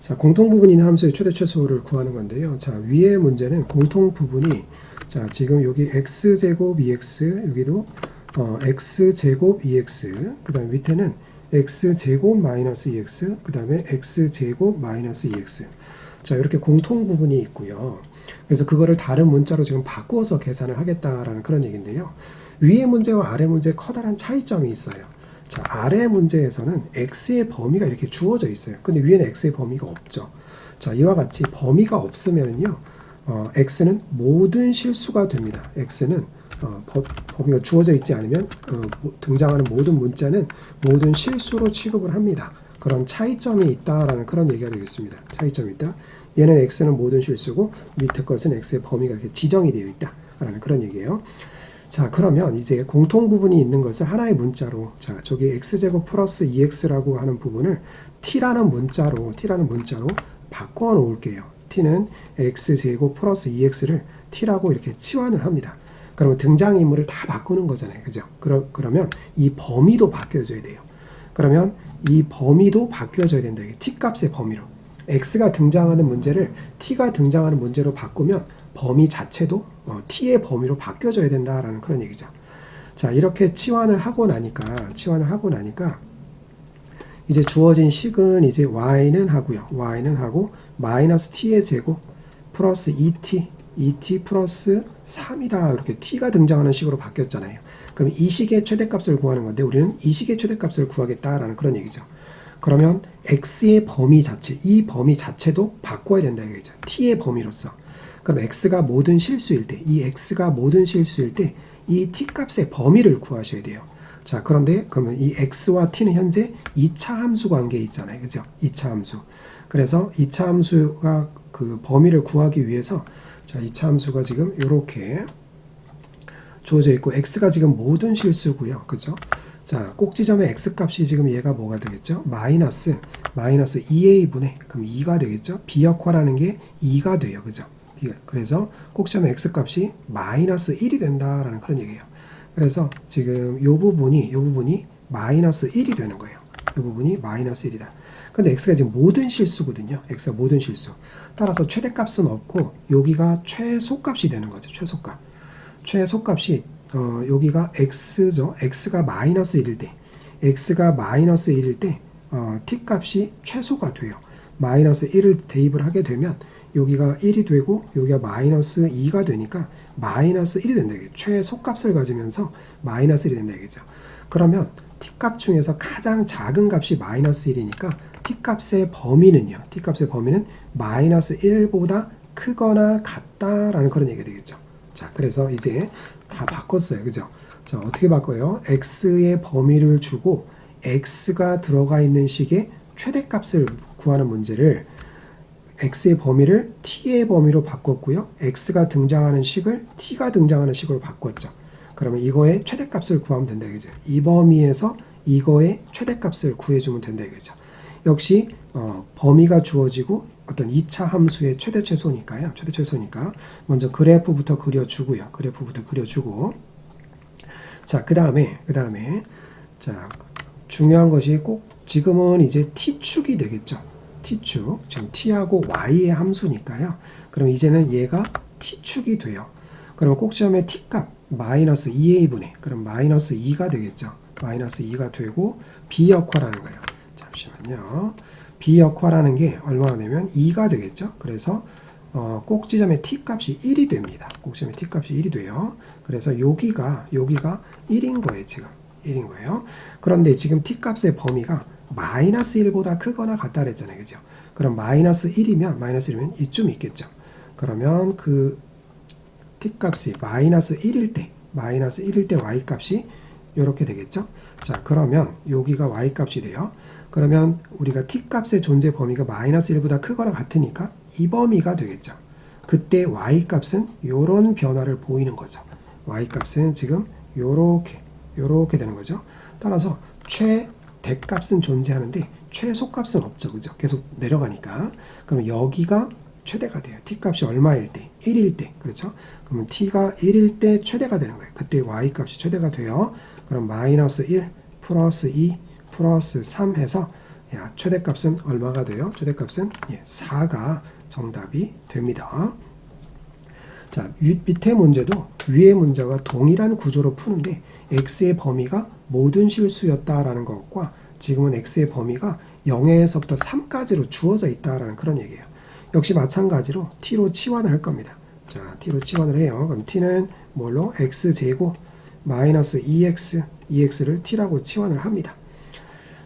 자, 공통 부분이 있는 함수의 최대 최소를 구하는 건데요. 자, 위의 문제는 공통 부분이 자, 지금 여기 x제곱 2x 여기도 x제곱 2x 그 다음에 밑에는 x제곱 마이너스 2x 그 다음에 x제곱 마이너스 2x 자, 이렇게 공통 부분이 있고요. 그래서 그거를 다른 문자로 지금 바꿔서 계산을 하겠다라는 그런 얘기인데요. 위의 문제와 아래 문제에 커다란 차이점이 있어요. 자, 아래 문제에서는 x의 범위가 이렇게 주어져 있어요. 근데 위에는 x의 범위가 없죠. 자, 이와 같이 범위가 없으면요, x는 모든 실수가 됩니다. x는 범위가 주어져 있지 않으면 등장하는 모든 문자는 모든 실수로 취급을 합니다. 그런 차이점이 있다라는 그런 얘기가 되겠습니다. 차이점이 있다. 얘는 x는 모든 실수고 밑에 것은 x의 범위가 이렇게 지정이 되어 있다라는 그런 얘기예요. 자, 그러면 이제 공통 부분이 있는 것을 하나의 문자로, 자, 저기 x제곱 플러스 2x라고 하는 부분을 t라는 문자로 바꿔 놓을게요. t는 x제곱 플러스 2x를 t라고 이렇게 치환을 합니다. 그러면 등장인물을 다 바꾸는 거잖아요. 그죠? 그러면 이 범위도 바뀌어져야 돼요. 그러면 이 범위도 바뀌어져야 된다. t 값의 범위로. x가 등장하는 문제를 t가 등장하는 문제로 바꾸면 범위 자체도 t의 범위로 바뀌어져야 된다라는 그런 얘기죠. 자, 이렇게 치환을 하고 나니까 이제 주어진 식은 이제 y는 하고 마이너스 t의 제곱 플러스 2t 플러스 3이다. 이렇게 t가 등장하는 식으로 바뀌었잖아요. 그럼 이 식의 최대값을 구하는 건데 우리는 이 식의 최대값을 구하겠다라는 그런 얘기죠. 그러면 x의 범위 자체, 이 범위 자체도 바꿔야 된다 이거죠. t의 범위로서. 그럼 x가 모든 실수일 때, 이 x가 모든 실수일 때 이 t값의 범위를 구하셔야 돼요. 자, 그런데 그러면 이 x와 t는 현재 2차 함수 관계에 있잖아요. 그죠? 2차 함수. 그래서 2차 함수가 그 범위를 구하기 위해서 자, 2차 함수가 지금 이렇게 주어져 있고 x가 지금 모든 실수고요. 그죠? 자, 꼭지점의 x값이 지금 얘가 뭐가 되겠죠? 마이너스 2a분의 그럼 2가 되겠죠? 비역화라는 게 2가 돼요. 그죠? 그래서 꼭지점의 x값이 마이너스 1이 된다라는 그런 얘기예요. 그래서 지금 요 부분이 마이너스 1이 되는 거예요. 요 부분이 마이너스 1이다. 근데 x가 지금 모든 실수거든요. x가 모든 실수. 따라서 최대값은 없고 여기가 최소값이 되는 거죠. 최소값. 최소값이 여기가 x죠. x가 마이너스 1일 때 t값이 최소가 돼요. 마이너스 1을 대입을 하게 되면 여기가 1이 되고 여기가 마이너스 2가 되니까 마이너스 1이 된다. 최소값을 가지면서 마이너스 1이 된다 이거죠. 그러면 t값 중에서 가장 작은 값이 마이너스 1이니까 t값의 범위는 마이너스 1보다 크거나 같다라는 그런 얘기가 되겠죠. 자, 그래서 이제 다 바꿨어요. 그죠? 자, 어떻게 바꿔요? x의 범위를 주고 x가 들어가 있는 식의 최대값을 구하는 문제를 x의 범위를 t의 범위로 바꿨고요. x가 등장하는 식을 t가 등장하는 식으로 바꿨죠. 그러면 이거의 최대값을 구하면 된다 이거죠. 이 범위에서 이거의 최대값을 구해주면 된다 이거죠. 역시 범위가 주어지고 어떤 2차 함수의 최대 최소니까 먼저 그래프부터 그려주고요. 자, 그 다음에 자, 중요한 것이 꼭 지금은 이제 t축이 되겠죠. t축, 지금 t하고 y의 함수니까요. 그럼 이제는 얘가 t축이 돼요. 그럼 꼭지점의 t값 마이너스 2a분의 그럼 마이너스 2가 되겠죠. 마이너스 2가 되고 비역화라는 거예요. 잠시만요. 비역화라는 게 얼마가 되면 2가 되겠죠. 그래서 꼭지점의 t값이 1이 됩니다. 꼭지점의 t값이 1이 돼요. 그래서 여기가 1인 거예요. 지금 1인 거예요. 그런데 지금 t값의 범위가 마이너스 1보다 크거나 같다 그랬잖아요. 그죠? 그럼 마이너스 1이면 이쯤 있겠죠. 그러면 그 t값이 마이너스 1일 때 y값이 이렇게 되겠죠. 자, 그러면 여기가 y값이 돼요. 그러면 우리가 t값의 존재 범위가 마이너스 1보다 크거나 같으니까 이 범위가 되겠죠. 그때 y값은 이런 변화를 보이는 거죠. y값은 지금 요렇게 되는 거죠. 따라서 최대값은 존재하는데 최소값은 없죠. 그죠? 계속 내려가니까. 그럼 여기가 최대가 돼요. t값이 얼마일 때? 1일 때. 그렇죠? 그러면 t가 1일 때 최대가 되는 거예요. 그때 y값이 최대가 돼요. 그럼 마이너스 1 플러스 2 플러스 3 해서 야, 최대값은 얼마가 돼요? 최대값은 4가 정답이 됩니다. 자, 밑에 문제도 위의 문제와 동일한 구조로 푸는데 x의 범위가 모든 실수였다라는 것과 지금은 x의 범위가 0에서부터 3까지로 주어져 있다라는 그런 얘기예요. 역시 마찬가지로 t로 치환을 할 겁니다. 자, t로 치환을 해요. 그럼 t는 뭘로? x제곱 마이너스 2x를 t라고 치환을 합니다.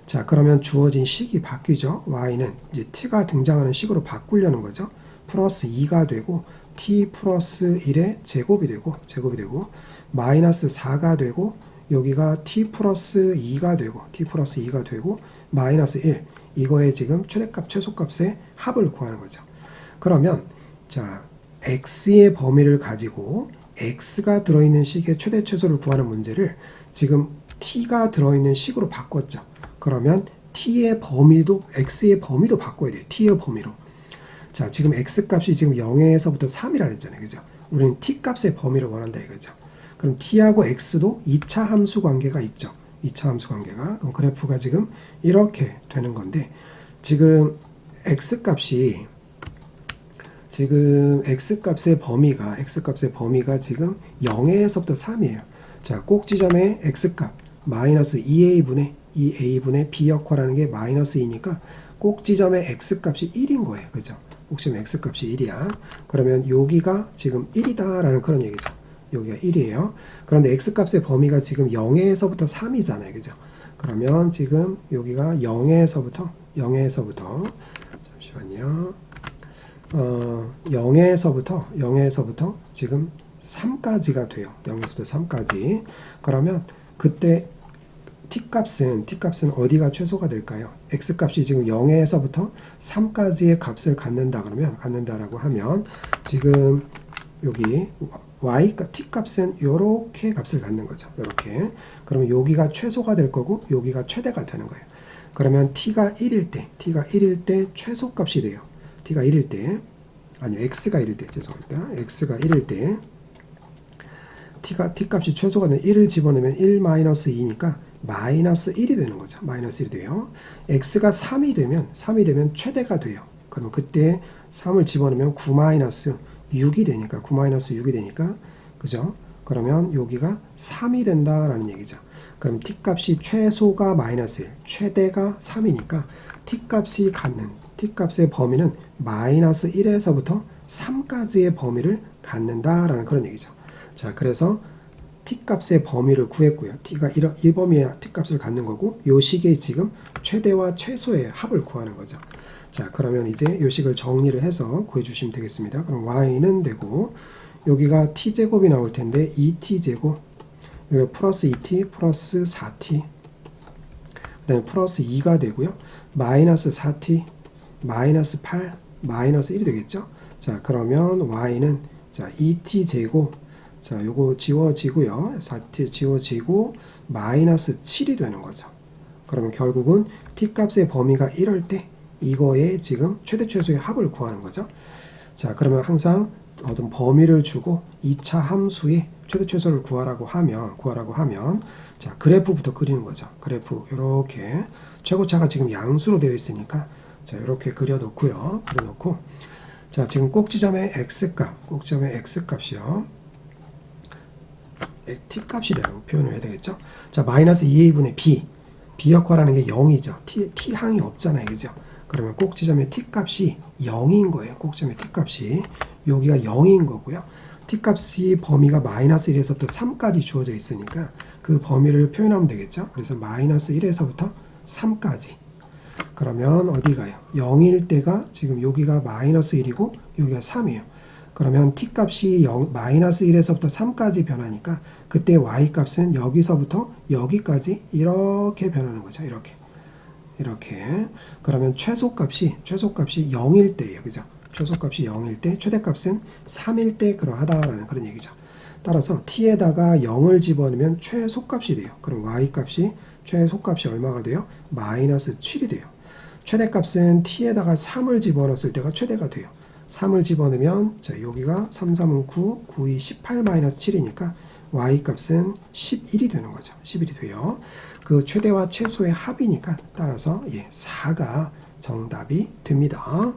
자, 그러면 주어진 식이 바뀌죠. y는 이제 t가 등장하는 식으로 바꾸려는 거죠. 플러스 2가 되고 t 플러스 1의 제곱이 되고 마이너스 4가 되고 여기가 t 플러스 2가 되고 마이너스 1 이거의 지금 최대값 최소값의 합을 구하는 거죠. 그러면 자, x의 범위를 가지고 x가 들어있는 식의 최대 최소를 구하는 문제를 지금 t가 들어있는 식으로 바꿨죠. 그러면 t의 범위도 x의 범위도 바꿔야 돼요. t의 범위로. 자, 지금 x값이 지금 0에서부터 3이라 그랬잖아요. 그죠? 우리는 t값의 범위를 원한다 이거죠. 그럼 t하고 x도 2차 함수 관계가 있죠. 2차 함수 관계가. 그럼 그래프가 지금 이렇게 되는 건데 지금 x값의 범위가 지금 0에서부터 3이에요. 자, 꼭지점의 x값 마이너스 2a분의 b 역화라는 게 마이너스 2니까 꼭지점의 x값이 1인 거예요. 그죠? 꼭지점 x값이 1이야. 그러면 여기가 지금 1이다 라는 그런 얘기죠. 여기가 1이에요. 그런데 x값의 범위가 지금 0에서부터 3이잖아요. 그죠? 그러면 지금 여기가 0에서부터 잠시만요. 0에서부터 지금 3까지가 돼요. 0에서부터 3까지. 그러면 그때 t값은 어디가 최소가 될까요? x값이 지금 0에서부터 3까지의 값을 갖는다라고 하면 지금 여기 t값은 이렇게 값을 갖는 거죠. 이렇게. 그러면 여기가 최소가 될 거고 여기가 최대가 되는 거예요. 그러면 x가 1일 때 최소값이 돼요. x가 1일 때 죄송합니다. x가 1일 때 t값이 최소가 되는 1을 집어넣으면 1-2니까 마이너스 1이 되는 거죠. 마이너스 1이 돼요. x가 3이 되면 최대가 돼요. 그럼 그때 3을 집어넣으면 9-6이 되니까 그죠? 그러면 여기가 3이 된다라는 얘기죠. 그럼 t값이 최소가 마이너스 1, 최대가 3이니까 t값의 범위는 마이너스 1에서부터 3까지의 범위를 갖는다라는 그런 얘기죠. 자, 그래서 t값의 범위를 구했고요. t가 이 범위에 t값을 갖는 거고 요 식의 지금 최대와 최소의 합을 구하는 거죠. 자, 그러면 이제 요 식을 정리를 해서 구해주시면 되겠습니다. 그럼 y는 되고 여기가 t제곱이 나올 텐데 2t제곱 여기 플러스 2t 플러스 4t 그 다음에 플러스 2가 되고요. 마이너스 4t 마이너스 8 마이너스 1이 되겠죠. 자, 그러면 y는 자 2t제곱 자, 요거 지워지고요. 4t 지워지고 마이너스 7이 되는 거죠. 그러면 결국은 t값의 범위가 이럴 때 이거의 지금 최대 최소의 합을 구하는 거죠. 자, 그러면 항상 어떤 범위를 주고 2차 함수의 최대 최소를 구하라고 하면 자, 그래프부터 그리는 거죠. 그래프 이렇게 최고차가 지금 양수로 되어 있으니까 자, 이렇게 그려놓고 자, 지금 꼭지점의 x값이요. t값이라고 표현을 해야 되겠죠. 자, 마이너스 2a분의 b 역화라는 게 0이죠. t항이 없잖아요. 그죠? 그러면 꼭지점의 t값이 0인 거예요. 꼭지점의 t값이 여기가 0인 거고요. t값이 범위가 마이너스 1에서부터 3까지 주어져 있으니까 그 범위를 표현하면 되겠죠. 그래서 마이너스 1에서부터 3까지. 그러면 어디 가요? 0일 때가 지금 여기가 마이너스 1이고 여기가 3이에요. 그러면 t값이 마이너스 1에서부터 3까지 변하니까 그때 y값은 여기서부터 여기까지 이렇게 변하는 거죠. 이렇게. 그러면 최소값이 0일 때예요. 그죠? 최소값이 0일 때, 최대값은 3일 때 그러하다라는 그런 얘기죠. 따라서 t에다가 0을 집어넣으면 최소값이 돼요. 그럼 최소값이 얼마가 돼요? 마이너스 7이 돼요. 최대값은 t에다가 3을 집어넣었을 때가 최대가 돼요. 3을 집어넣으면 자, 여기가 3, 3은 9, 9, 2, 18 마이너스 7이니까 y 값은 11이 되는 거죠. 11이 돼요. 그 최대와 최소의 합이니까 따라서 4가 정답이 됩니다.